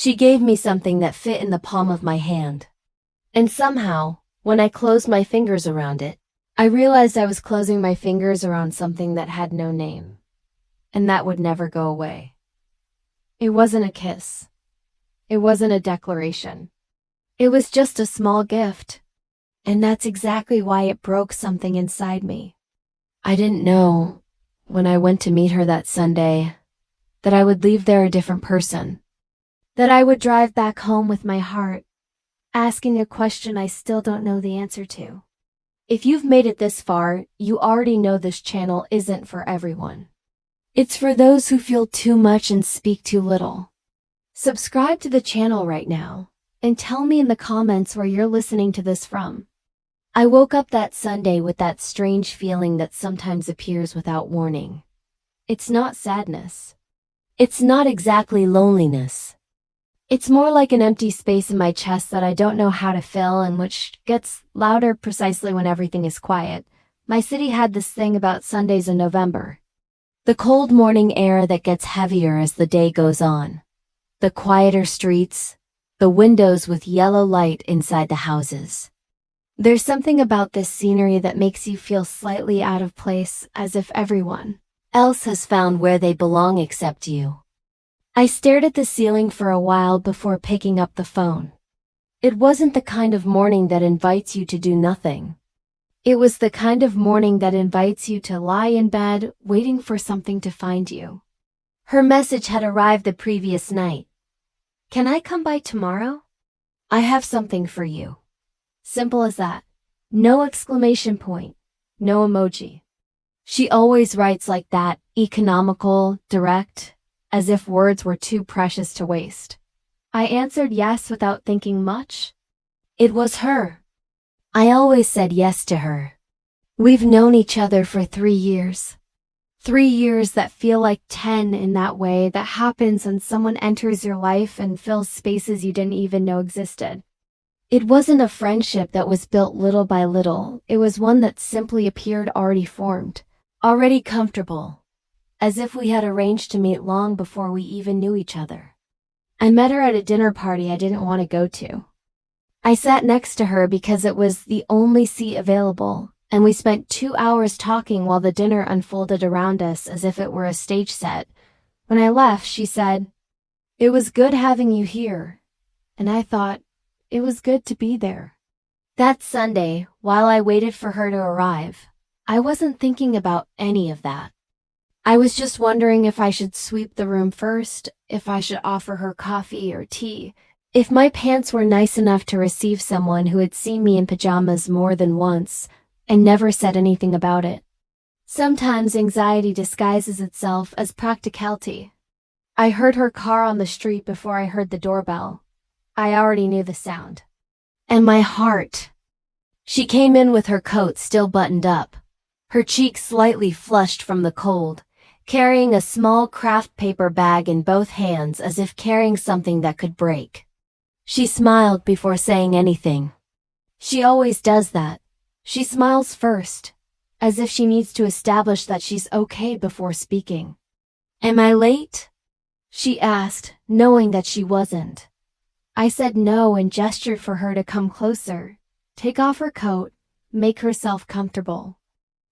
She gave me something that fit in the palm of my hand. And somehow, when I closed my fingers around it, I realized I was closing my fingers around something that had no name, and that would never go away. It wasn't a kiss. It wasn't a declaration. It was just a small gift. And that's exactly why it broke something inside me. I didn't know, when I went to meet her that Sunday, that I would leave there a different person. That I would drive back home with my heart, asking a question I still don't know the answer to. If you've made it this far, you already know this channel isn't for everyone. It's for those who feel too much and speak too little. Subscribe to the channel right now, and tell me in the comments where you're listening to this from. I woke up that Sunday with that strange feeling that sometimes appears without warning. It's not sadness. It's not exactly loneliness. It's more like an empty space in my chest that I don't know how to fill and which gets louder precisely when everything is quiet. My city had this thing about Sundays in November. The cold morning air that gets heavier as the day goes on. The quieter streets. The windows with yellow light inside the houses. There's something about this scenery that makes you feel slightly out of place, as if everyone else has found where they belong except you. I stared at the ceiling for a while before picking up the phone. It wasn't the kind of morning that invites you to do nothing. It was the kind of morning that invites you to lie in bed, waiting for something to find you. Her message had arrived the previous night. Can I come by tomorrow? I have something for you. Simple as that. No exclamation point. No emoji. She always writes like that, economical, direct, as if words were too precious to waste. I answered yes without thinking much. It was her. I always said yes to her. We've known each other for 3 years. 3 years that feel like 10 in that way that happens when someone enters your life and fills spaces you didn't even know existed. It wasn't a friendship that was built little by little, it was one that simply appeared already formed, already comfortable, as if we had arranged to meet long before we even knew each other. I met her at a dinner party I didn't want to go to. I sat next to her because it was the only seat available, and we spent 2 hours talking while the dinner unfolded around us as if it were a stage set. When I left, she said, "It was good having you here," and I thought, it was good to be there. That Sunday, while I waited for her to arrive, I wasn't thinking about any of that. I was just wondering if I should sweep the room first, if I should offer her coffee or tea, if my pants were nice enough to receive someone who had seen me in pajamas more than once, and never said anything about it. Sometimes anxiety disguises itself as practicality. I heard her car on the street before I heard the doorbell. I already knew the sound. And my heart. She came in with her coat still buttoned up, her cheeks slightly flushed from the cold, carrying a small craft paper bag in both hands as if carrying something that could break. She smiled before saying anything. She always does that. She smiles first, as if she needs to establish that she's okay before speaking. "Am I late?" she asked, knowing that she wasn't. I said no and gestured for her to come closer, take off her coat, make herself comfortable.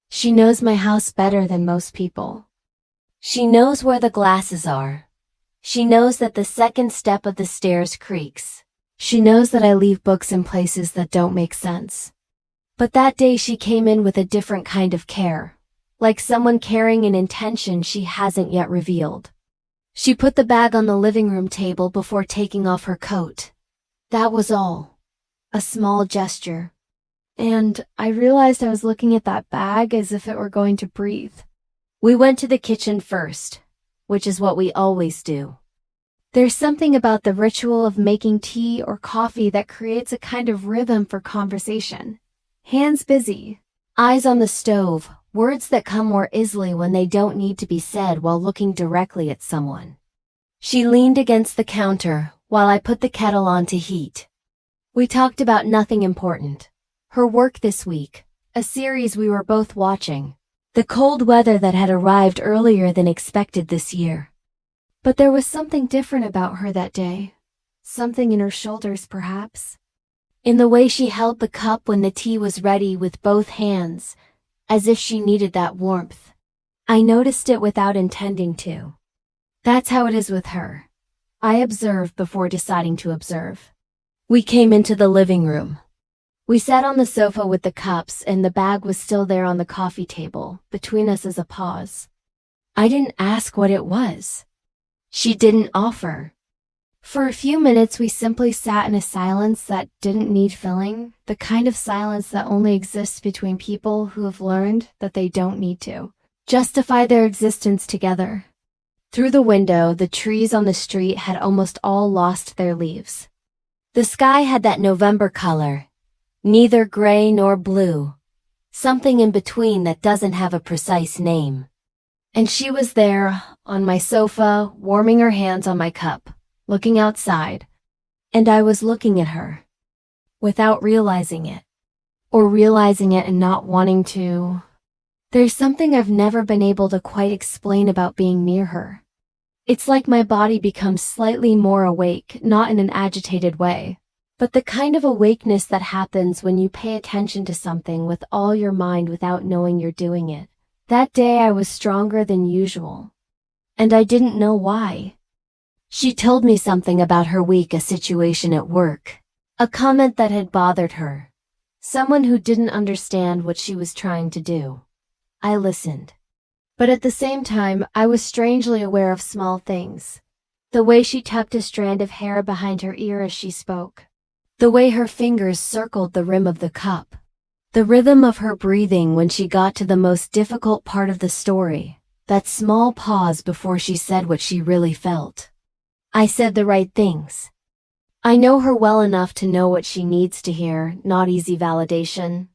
She knows my house better than most people. She knows where the glasses are. She knows that the second step of the stairs creaks. She knows that I leave books in places that don't make sense. But that day she came in with a different kind of care, like someone carrying an intention she hasn't yet revealed. She put the bag on the living room table before taking off her coat. That was all. A small gesture. And I realized I was looking at that bag as if it were going to breathe. We went to the kitchen first, which is what we always do. There's something about the ritual of making tea or coffee that creates a kind of rhythm for conversation. Hands busy, eyes on the stove, words that come more easily when they don't need to be said while looking directly at someone. She leaned against the counter while I put the kettle on to heat. We talked about nothing important. Her work this week, a series we were both watching, the cold weather that had arrived earlier than expected this year. But there was something different about her that day, Something in her shoulders, perhaps. In the way she held the cup when the tea was ready with both hands, as if she needed that warmth. I noticed it without intending to. That's how it is with her. I observe before deciding to observe. We came into the living room. We sat on the sofa with the cups, and the bag was still there on the coffee table. Between us is a pause. I didn't ask what it was. She didn't offer. For a few minutes we simply sat in a silence that didn't need filling, the kind of silence that only exists between people who have learned that they don't need to justify their existence together. Through the window, the trees on the street had almost all lost their leaves. The sky had that November color, neither gray nor blue, something in between that doesn't have a precise name. And she was there, on my sofa, warming her hands on my cup, looking outside, and I was looking at her, without realizing it, or realizing it and not wanting to. There's something I've never been able to quite explain about being near her. It's like my body becomes slightly more awake, not in an agitated way, but the kind of awakeness that happens when you pay attention to something with all your mind without knowing you're doing it. That day I was stronger than usual, and I didn't know why. She told me something about her week, a situation at work, a comment that had bothered her, someone who didn't understand what she was trying to do. I listened. But at the same time, I was strangely aware of small things. The way she tucked a strand of hair behind her ear as she spoke. The way her fingers circled the rim of the cup. The rhythm of her breathing when she got to the most difficult part of the story. That small pause before she said what she really felt. I said the right things. I know her well enough to know what she needs to hear, not easy validation,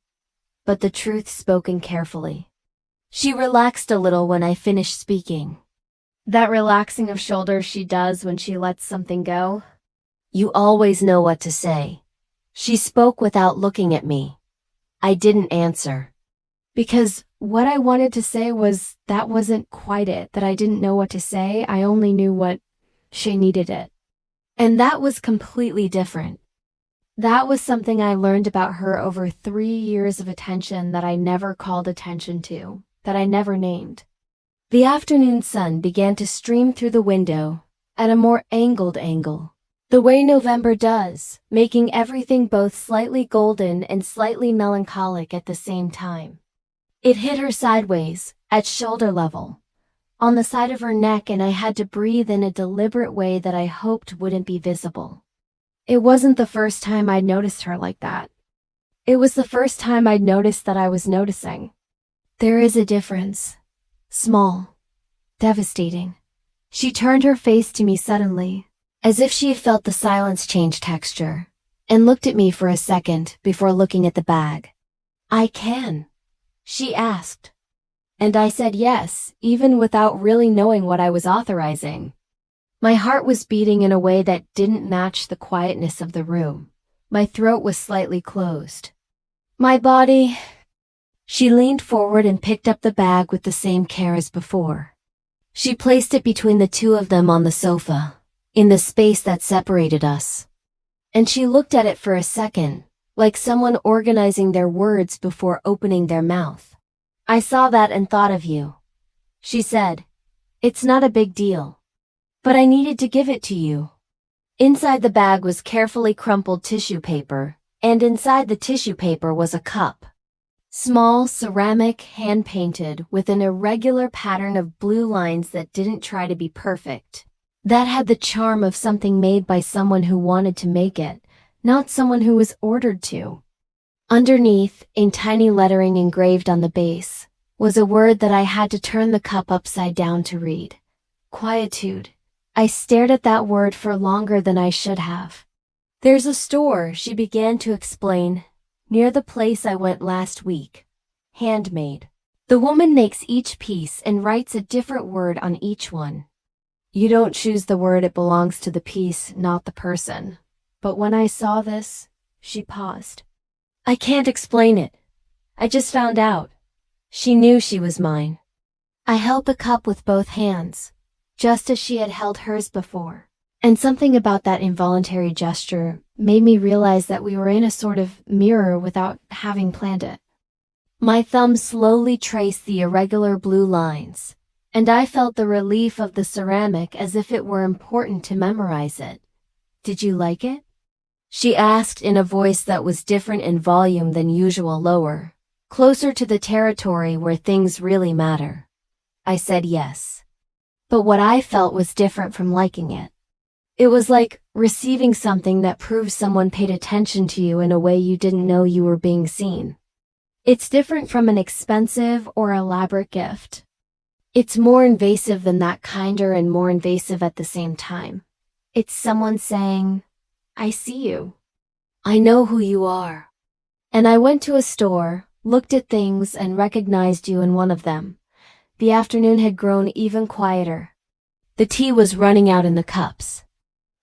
but the truth spoken carefully. She relaxed a little when I finished speaking. That relaxing of shoulders she does when she lets something go. You always know what to say. She spoke without looking at me. I didn't answer. Because what I wanted to say was that wasn't quite it, that I didn't know what to say, I only knew what she needed it. And that was completely different. That was something I learned about her over 3 years of attention that I never called attention to, that I never named. The afternoon sun began to stream through the window at a more angled angle. The way November does, making everything both slightly golden and slightly melancholic at the same time. It hit her sideways, at shoulder level, on the side of her neck, and I had to breathe in a deliberate way that I hoped wouldn't be visible. It wasn't the first time I'd noticed her like that. It was the first time I'd noticed that I was noticing. There is a difference. Small. Devastating. She turned her face to me suddenly, as if she had felt the silence change texture, and looked at me for a second before looking at the bag. I can, she asked. And I said yes, even without really knowing what I was authorizing. My heart was beating in a way that didn't match the quietness of the room. My throat was slightly closed. My body... She leaned forward and picked up the bag with the same care as before. She placed it between the two of them on the sofa, in the space that separated us. And she looked at it for a second, like someone organizing their words before opening their mouth. I saw that and thought of you. She said, it's not a big deal. But I needed to give it to you. Inside the bag was carefully crumpled tissue paper, and inside the tissue paper was a cup. Small, ceramic, hand-painted, with an irregular pattern of blue lines that didn't try to be perfect. That had the charm of something made by someone who wanted to make it, not someone who was ordered to. Underneath, in tiny lettering engraved on the base, was a word that I had to turn the cup upside down to read. Quietude. I stared at that word for longer than I should have. There's a store, she began to explain, near the place I went last week. Handmade. The woman makes each piece and writes a different word on each one. You don't choose the word, it belongs to the piece, not the person. But when I saw this, she paused. I can't explain it. I just found out. She knew she was mine. I held the cup with both hands, just as she had held hers before. And something about that involuntary gesture made me realize that we were in a sort of mirror without having planned it. My thumb slowly traced the irregular blue lines, and I felt the relief of the ceramic as if it were important to memorize it. "Did you like it?" she asked in a voice that was different in volume than usual, lower, closer to the territory where things really matter. I said yes. But what I felt was different from liking it. It was like receiving something that proves someone paid attention to you in a way you didn't know you were being seen. It's different from an expensive or elaborate gift. It's more invasive than that, kinder and more invasive at the same time. It's someone saying, "I see you. I know who you are." And I went to a store, looked at things, and recognized you in one of them. The afternoon had grown even quieter. The tea was running out in the cups.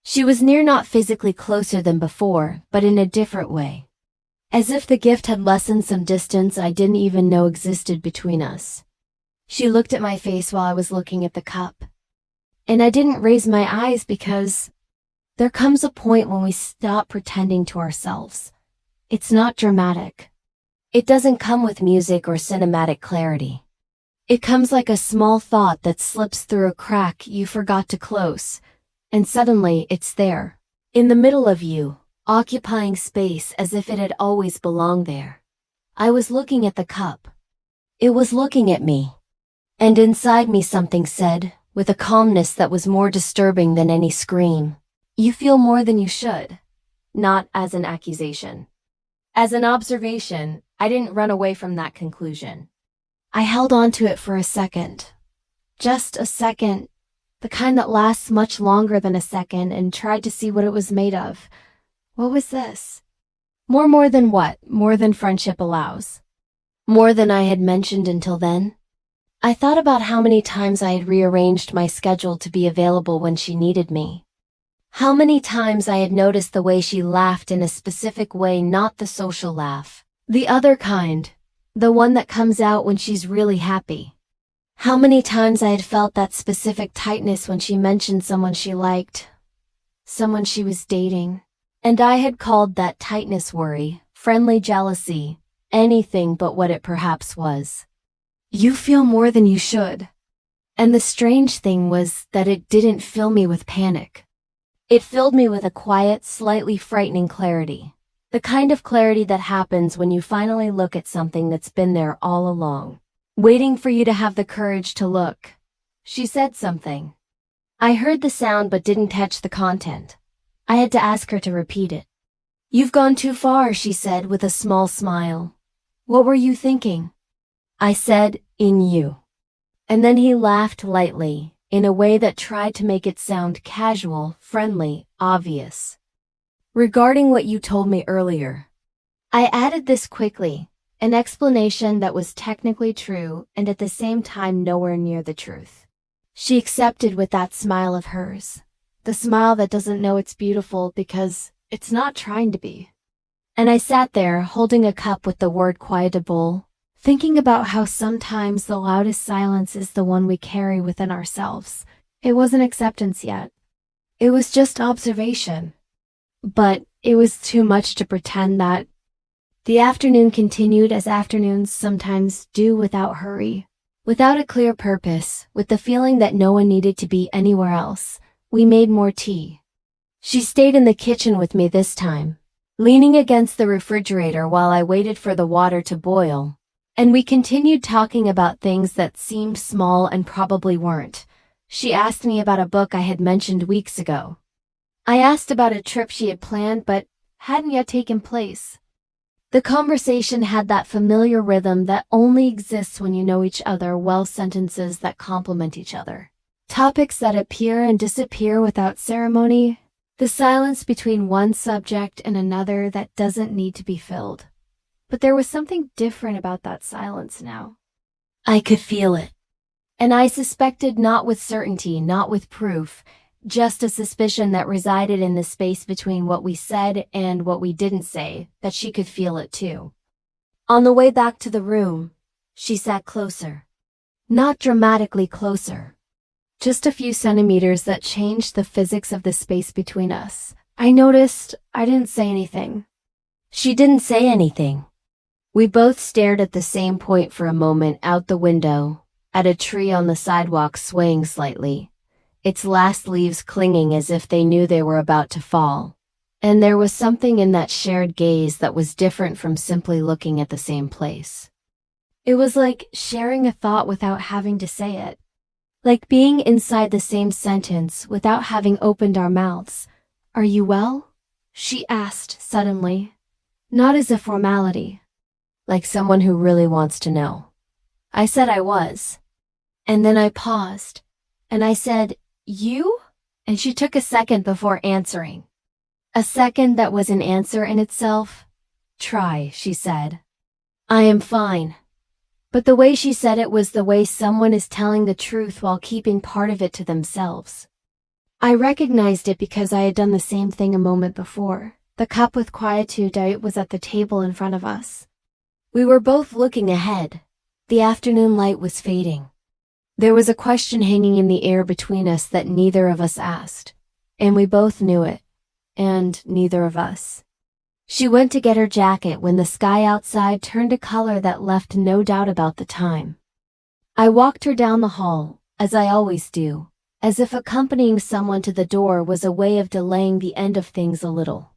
She was near, not physically closer than before, but in a different way. As if the gift had lessened some distance I didn't even know existed between us. She looked at my face while I was looking at the cup. And I didn't raise my eyes because there comes a point when we stop pretending to ourselves. It's not dramatic. It doesn't come with music or cinematic clarity. It comes like a small thought that slips through a crack you forgot to close, and suddenly it's there, in the middle of you, occupying space as if it had always belonged there. I was looking at the cup. It was looking at me. And inside me something said, with a calmness that was more disturbing than any scream, "You feel more than you should." Not as an accusation. As an observation, I didn't run away from that conclusion. I held on to it for a second. Just a second, the kind that lasts much longer than a second, and tried to see what it was made of. What was this? More than what? More than friendship allows. More than I had mentioned until then. I thought about how many times I had rearranged my schedule to be available when she needed me. How many times I had noticed the way she laughed in a specific way, not the social laugh, the other kind, the one that comes out when she's really happy. How many times I had felt that specific tightness when she mentioned someone she liked, someone she was dating. And I had called that tightness worry, friendly jealousy, anything but what it perhaps was. "You feel more than you should." And the strange thing was that it didn't fill me with panic. It filled me with a quiet, slightly frightening clarity. The kind of clarity that happens when you finally look at something that's been there all along, waiting for you to have the courage to look. She said something. I heard the sound but didn't catch the content. I had to ask her to repeat it. "You've gone too far," she said with a small smile. "What were you thinking?" I said, "In you." And then he laughed lightly, in a way that tried to make it sound casual, friendly, obvious. "Regarding what you told me earlier." I added this quickly, an explanation that was technically true and at the same time nowhere near the truth. She accepted with that smile of hers, the smile that doesn't know it's beautiful because it's not trying to be. And I sat there holding a cup with the word quietable, thinking about how sometimes the loudest silence is the one we carry within ourselves. It wasn't acceptance yet. It was just observation. But it was too much to pretend that. The afternoon continued as afternoons sometimes do, without hurry, without a clear purpose, with the feeling that no one needed to be anywhere else. We made more tea. She stayed in the kitchen with me this time, leaning against the refrigerator while I waited for the water to boil. And we continued talking about things that seemed small and probably weren't. She asked me about a book I had mentioned weeks ago. I asked about a trip she had planned but hadn't yet taken place. The conversation had that familiar rhythm that only exists when you know each other well, sentences that complement each other. Topics that appear and disappear without ceremony. The silence between one subject and another that doesn't need to be filled. But there was something different about that silence now. I could feel it. And I suspected, not with certainty, not with proof, just a suspicion that resided in the space between what we said and what we didn't say, that she could feel it too. On the way back to the room, she sat closer. Not dramatically closer. Just a few centimeters that changed the physics of the space between us. I noticed I didn't say anything. She didn't say anything. We both stared at the same point for a moment out the window, at a tree on the sidewalk swaying slightly, its last leaves clinging as if they knew they were about to fall. And there was something in that shared gaze that was different from simply looking at the same place. It was like sharing a thought without having to say it. Like being inside the same sentence without having opened our mouths. "Are you well?" she asked suddenly. Not as a formality. Like someone who really wants to know. I said I was. And then I paused. And I said, "You?" And she took a second before answering. A second that was an answer in itself. "Try," she said. "I am fine." But the way she said it was the way someone is telling the truth while keeping part of it to themselves. I recognized it because I had done the same thing a moment before. The cup with quietude was at the table in front of us. We were both looking ahead. The afternoon light was fading. There was a question hanging in the air between us that neither of us asked. And we both knew it. And neither of us. She went to get her jacket when the sky outside turned a color that left no doubt about the time. I walked her down the hall, as I always do, as if accompanying someone to the door was a way of delaying the end of things a little.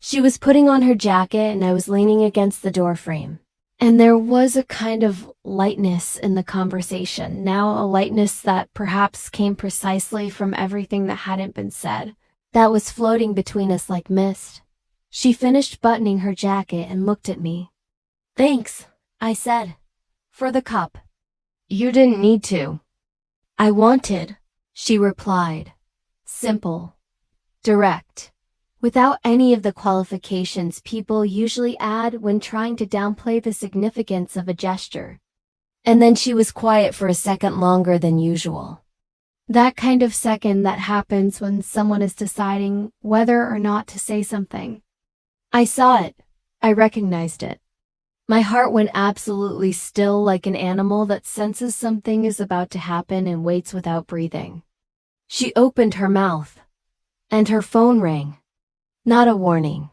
She was putting on her jacket and I was leaning against the doorframe. And there was a kind of lightness in the conversation, now a lightness that perhaps came precisely from everything that hadn't been said, that was floating between us like mist. She finished buttoning her jacket and looked at me. "Thanks," I said. "For the cup." "You didn't need to." "I wanted," she replied. Simple. Direct. Without any of the qualifications people usually add when trying to downplay the significance of a gesture. And then she was quiet for a second longer than usual. That kind of second that happens when someone is deciding whether or not to say something. I saw it. I recognized it. My heart went absolutely still like an animal that senses something is about to happen and waits without breathing. She opened her mouth. And her phone rang. Not a warning.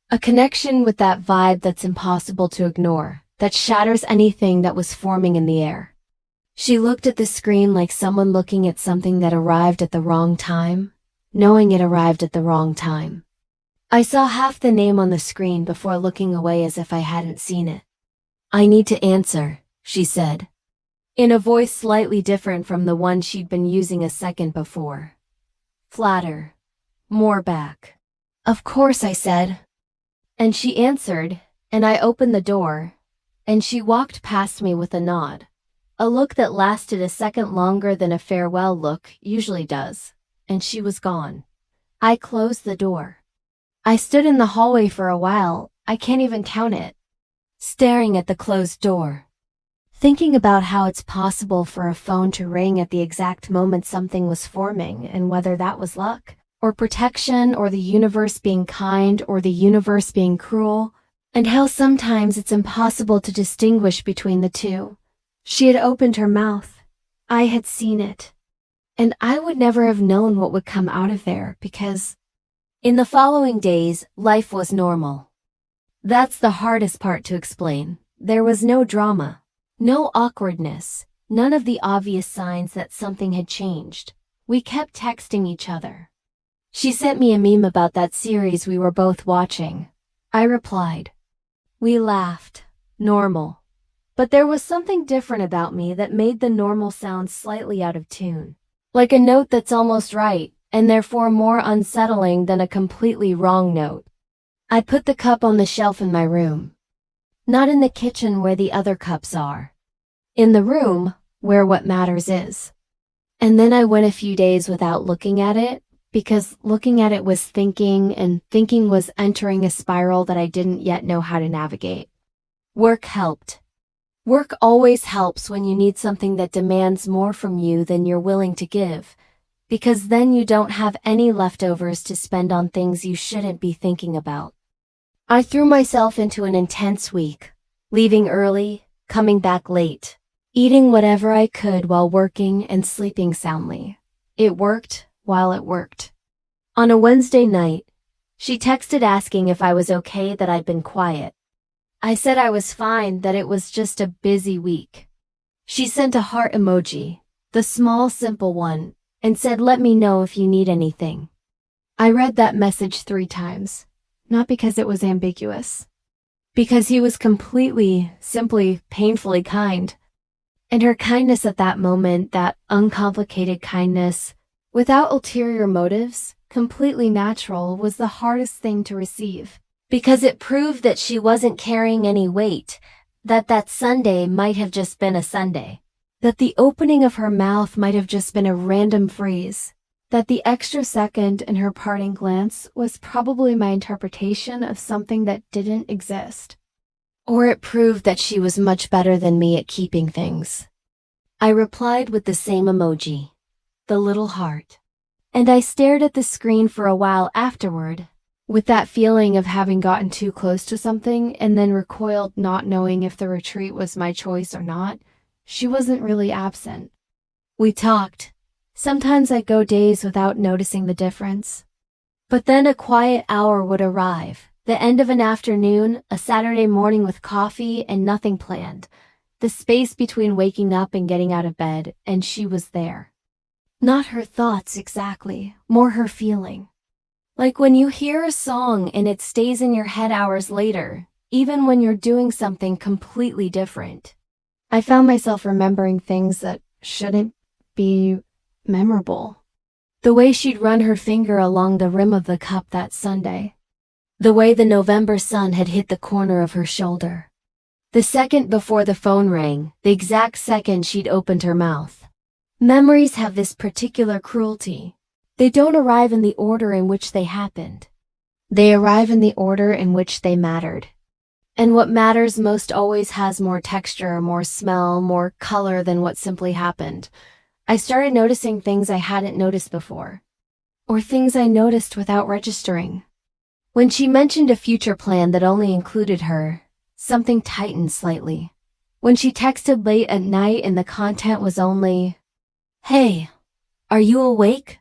A connection with that vibe that's impossible to ignore, that shatters anything that was forming in the air. She looked at the screen like someone looking at something that arrived at the wrong time, knowing it arrived at the wrong time. I saw half the name on the screen before looking away as if I hadn't seen it. "I need to answer," she said, in a voice slightly different from the one she'd been using a second before. Flatter. More back. "Of course," I said. And she answered, and I opened the door, and she walked past me with a nod. A look that lasted a second longer than a farewell look usually does, and she was gone. I closed the door. I stood in the hallway for a while, I can't even count it, staring at the closed door. Thinking about how it's possible for a phone to ring at the exact moment something was forming and whether that was luck, or protection, or the universe being kind, or the universe being cruel, and how sometimes it's impossible to distinguish between the two. She had opened her mouth. I had seen it. And I would never have known what would come out of there because in the following days, life was normal. That's the hardest part to explain. There was no drama, no awkwardness, none of the obvious signs that something had changed. We kept texting each other. She sent me a meme about that series we were both watching. I replied. We laughed. Normal. But there was something different about me that made the normal sound slightly out of tune. Like a note that's almost right, and therefore more unsettling than a completely wrong note. I put the cup on the shelf in my room. Not in the kitchen where the other cups are. In the room, where what matters is. And then I went a few days without looking at it, because looking at it was thinking, and thinking was entering a spiral that I didn't yet know how to navigate. Work helped. Work always helps when you need something that demands more from you than you're willing to give, because then you don't have any leftovers to spend on things you shouldn't be thinking about. I threw myself into an intense week, leaving early, coming back late, eating whatever I could while working and sleeping soundly. It worked while it worked. On a Wednesday night, she texted asking if I was okay that I'd been quiet. I said I was fine, that it was just a busy week. She sent a heart emoji, the small simple one, and said, "Let me know if you need anything." I read that message 3 times, not because it was ambiguous, because he was completely, simply, painfully kind. And her kindness at that moment, that uncomplicated kindness, without ulterior motives, completely natural, was the hardest thing to receive. Because it proved that she wasn't carrying any weight, that that Sunday might have just been a Sunday. That the opening of her mouth might have just been a random phrase. That the extra second in her parting glance was probably my interpretation of something that didn't exist. Or it proved that she was much better than me at keeping things. I replied with the same emoji, the little heart. And I stared at the screen for a while afterward, with that feeling of having gotten too close to something and then recoiled, not knowing if the retreat was my choice or not. She wasn't really absent. We talked. Sometimes I'd go days without noticing the difference. But then a quiet hour would arrive, the end of an afternoon, a Saturday morning with coffee and nothing planned, the space between waking up and getting out of bed, and she was there. Not her thoughts exactly, more her feeling. Like when you hear a song and it stays in your head hours later, even when you're doing something completely different. I found myself remembering things that shouldn't be memorable. The way she'd run her finger along the rim of the cup that Sunday. The way the November sun had hit the corner of her shoulder. The second before the phone rang, the exact second she'd opened her mouth. Memories have this particular cruelty. They don't arrive in the order in which they happened. They arrive in the order in which they mattered. And what matters most always has more texture, more smell, more color than what simply happened. I started noticing things I hadn't noticed before. Or things I noticed without registering. When she mentioned a future plan that only included her, something tightened slightly. When she texted late at night and the content was only, "Hey, are you awake?"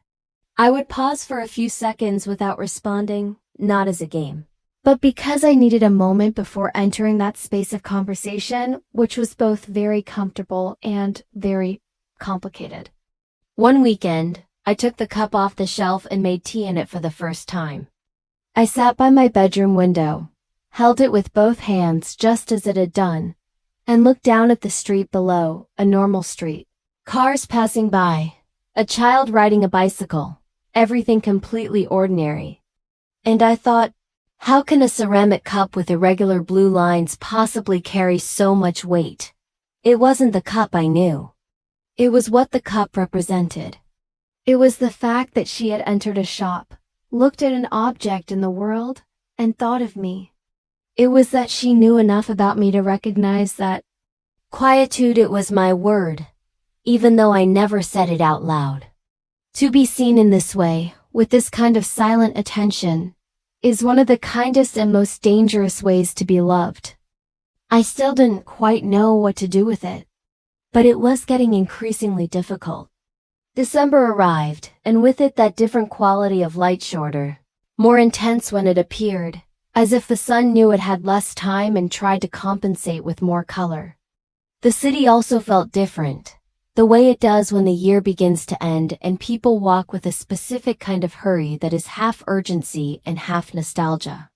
I would pause for a few seconds without responding, not as a game, but because I needed a moment before entering that space of conversation, which was both very comfortable and very complicated. One weekend, I took the cup off the shelf and made tea in it for the first time. I sat by my bedroom window, held it with both hands just as it had done, and looked down at the street below, a normal street. Cars passing by, a child riding a bicycle. Everything completely ordinary. And I thought, how can a ceramic cup with irregular blue lines possibly carry so much weight? It wasn't the cup I knew. It was what the cup represented. It was the fact that she had entered a shop, looked at an object in the world, and thought of me. It was that she knew enough about me to recognize that quietude, it was my word, even though I never said it out loud. To be seen in this way, with this kind of silent attention, is one of the kindest and most dangerous ways to be loved. I still didn't quite know what to do with it, but it was getting increasingly difficult. December arrived, and with it that different quality of light, shorter, more intense when it appeared, as if the sun knew it had less time and tried to compensate with more color. The city also felt different. The way it does when the year begins to end and people walk with a specific kind of hurry that is half urgency and half nostalgia.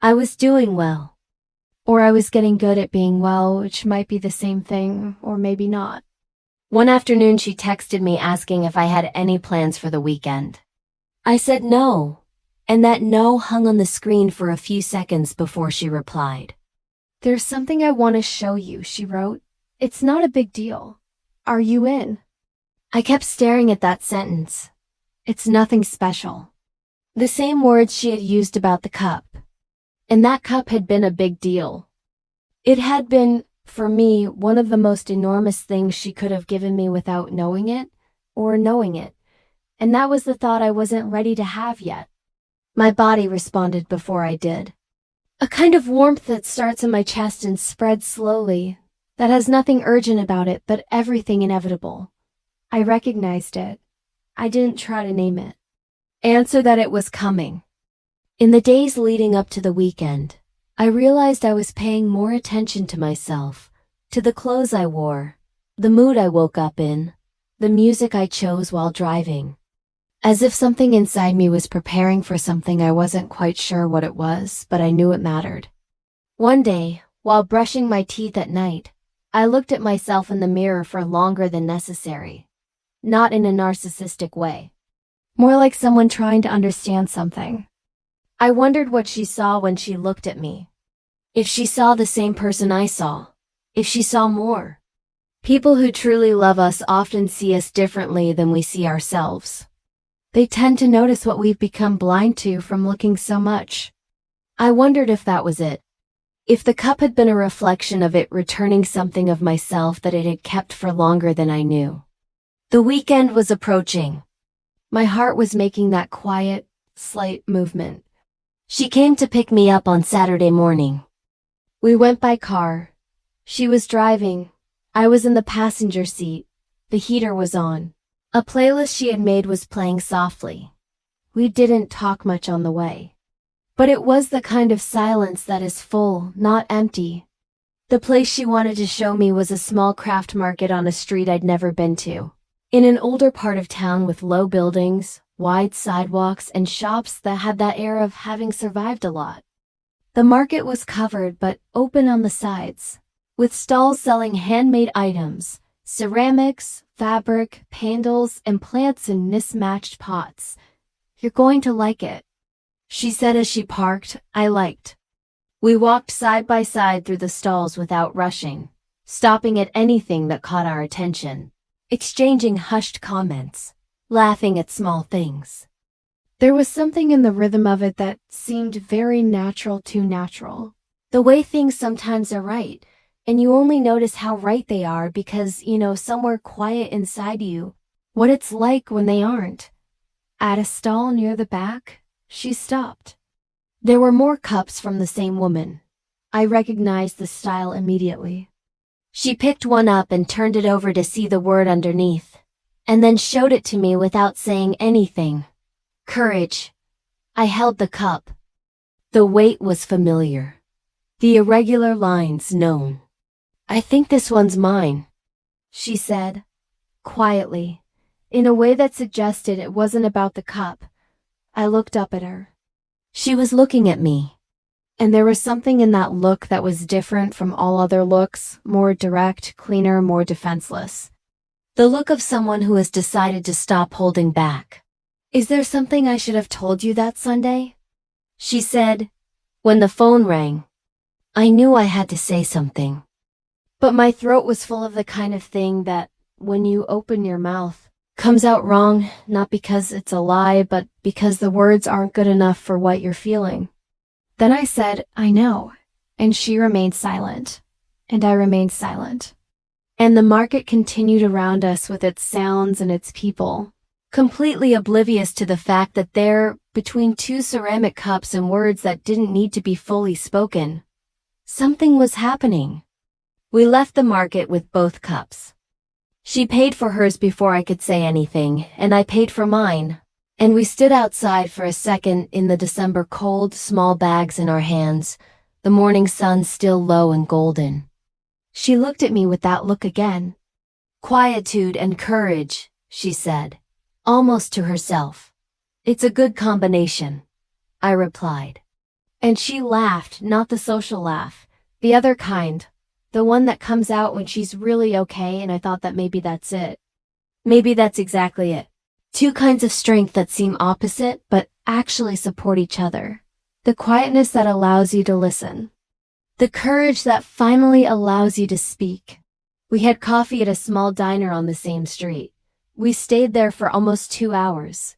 I was doing well. Or I was getting good at being well, which might be the same thing, or maybe not. One afternoon she texted me asking if I had any plans for the weekend. I said no, and that no hung on the screen for a few seconds before she replied. "There's something I want to show you," she wrote. "It's not a big deal. Are you in?" I kept staring at that sentence. It's nothing special. The same words she had used about the cup. And that cup had been a big deal. It had been, for me, one of the most enormous things she could have given me without knowing it, or knowing it. And that was the thought I wasn't ready to have yet. My body responded before I did. A kind of warmth that starts in my chest and spreads slowly, that has nothing urgent about it but everything inevitable. I recognized it. I didn't try to name it. Answer that it was coming. In the days leading up to the weekend, I realized I was paying more attention to myself, to the clothes I wore, the mood I woke up in, the music I chose while driving. As if something inside me was preparing for something I wasn't quite sure what it was, but I knew it mattered. One day, while brushing my teeth at night, I looked at myself in the mirror for longer than necessary. Not in a narcissistic way. More like someone trying to understand something. I wondered what she saw when she looked at me. If she saw the same person I saw. If she saw more. People who truly love us often see us differently than we see ourselves. They tend to notice what we've become blind to from looking so much. I wondered if that was it. If the cup had been a reflection of it returning something of myself that it had kept for longer than I knew. The weekend was approaching. My heart was making that quiet, slight movement. She came to pick me up on Saturday morning. We went by car. She was driving. I was in the passenger seat. The heater was on. A playlist she had made was playing softly. We didn't talk much on the way. But it was the kind of silence that is full, not empty. The place she wanted to show me was a small craft market on a street I'd never been to. In an older part of town with low buildings, wide sidewalks, and shops that had that air of having survived a lot. The market was covered but open on the sides, with stalls selling handmade items, ceramics, fabric, pandals, and plants in mismatched pots. You're going to like it, she said as she parked. I liked. We walked side by side through the stalls without rushing, stopping at anything that caught our attention, exchanging hushed comments, laughing at small things. There was something in the rhythm of it that seemed very natural, too natural. The way things sometimes are right, and you only notice how right they are because you know somewhere quiet inside you what it's like when they aren't. At a stall near the back, she stopped. There were more cups from the same woman. I recognized the style immediately. She picked one up and turned it over to see the word underneath, and then showed it to me without saying anything. Courage. I held the cup. The weight was familiar. The irregular lines known. I think this one's mine, she said, quietly, in a way that suggested it wasn't about the cup. I looked up at her. She was looking at me, and there was something in that look that was different from all other looks, more direct, cleaner, more defenseless. The look of someone who has decided to stop holding back. Is there something I should have told you that Sunday? She said, when the phone rang. I knew I had to say something. But my throat was full of the kind of thing that, when you open your mouth, comes out wrong, not because it's a lie, but because the words aren't good enough for what you're feeling. Then I said, I know, and she remained silent, and I remained silent. And the market continued around us with its sounds and its people, completely oblivious to the fact that there, between two ceramic cups and words that didn't need to be fully spoken, something was happening. We left the market with both cups. She paid for hers before I could say anything, and I paid for mine, and we stood outside for a second in the December cold, small bags in our hands, the morning sun still low and golden. She looked at me with that look again. Quietude and courage, she said, almost to herself. It's a good combination, I replied. And she laughed, not the social laugh, the other kind, the one that comes out when she's really okay, and I thought that maybe that's it. Maybe that's exactly it. Two kinds of strength that seem opposite, but actually support each other. The quietness that allows you to listen. The courage that finally allows you to speak. We had coffee at a small diner on the same street. We stayed there for almost 2 hours.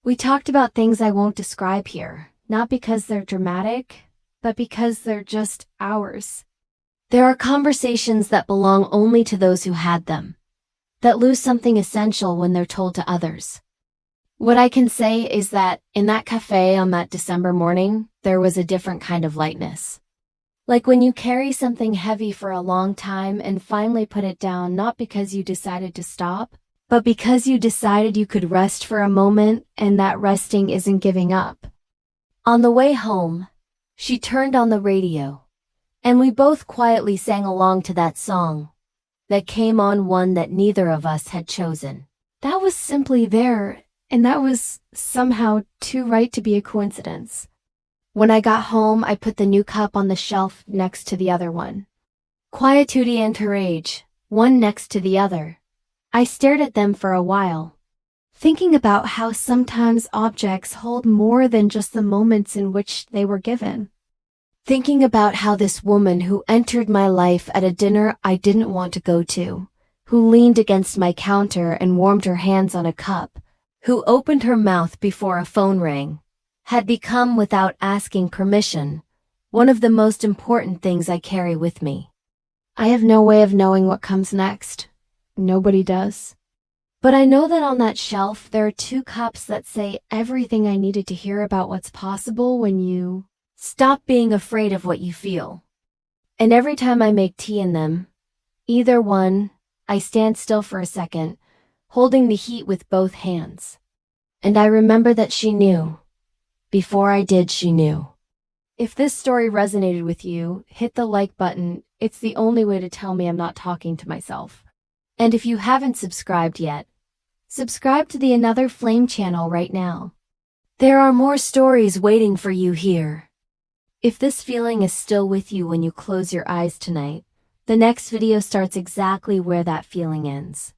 We talked about things I won't describe here, not because they're dramatic, but because they're just ours. There are conversations that belong only to those who had them, that lose something essential when they're told to others. What I can say is that in that cafe on that December morning, there was a different kind of lightness. Like when you carry something heavy for a long time and finally put it down, not because you decided to stop, but because you decided you could rest for a moment, and that resting isn't giving up. On the way home, she turned on the radio, and we both quietly sang along to that song that came on, one that neither of us had chosen. That was simply there, and that was somehow too right to be a coincidence. When I got home, I put the new cup on the shelf next to the other one. Quietude and rage, one next to the other. I stared at them for a while, thinking about how sometimes objects hold more than just the moments in which they were given. Thinking about how this woman who entered my life at a dinner I didn't want to go to, who leaned against my counter and warmed her hands on a cup, who opened her mouth before a phone rang, had become, without asking permission, one of the most important things I carry with me. I have no way of knowing what comes next. Nobody does. But I know that on that shelf there are two cups that say everything I needed to hear about what's possible when you stop being afraid of what you feel. And every time I make tea in them, either one, I stand still for a second, holding the heat with both hands. And I remember that she knew. Before I did, she knew. If this story resonated with you, hit the like button. It's the only way to tell me I'm not talking to myself. And if you haven't subscribed yet, subscribe to the Another Flame channel right now. There are more stories waiting for you here. If this feeling is still with you when you close your eyes tonight, the next video starts exactly where that feeling ends.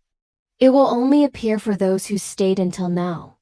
It will only appear for those who stayed until now.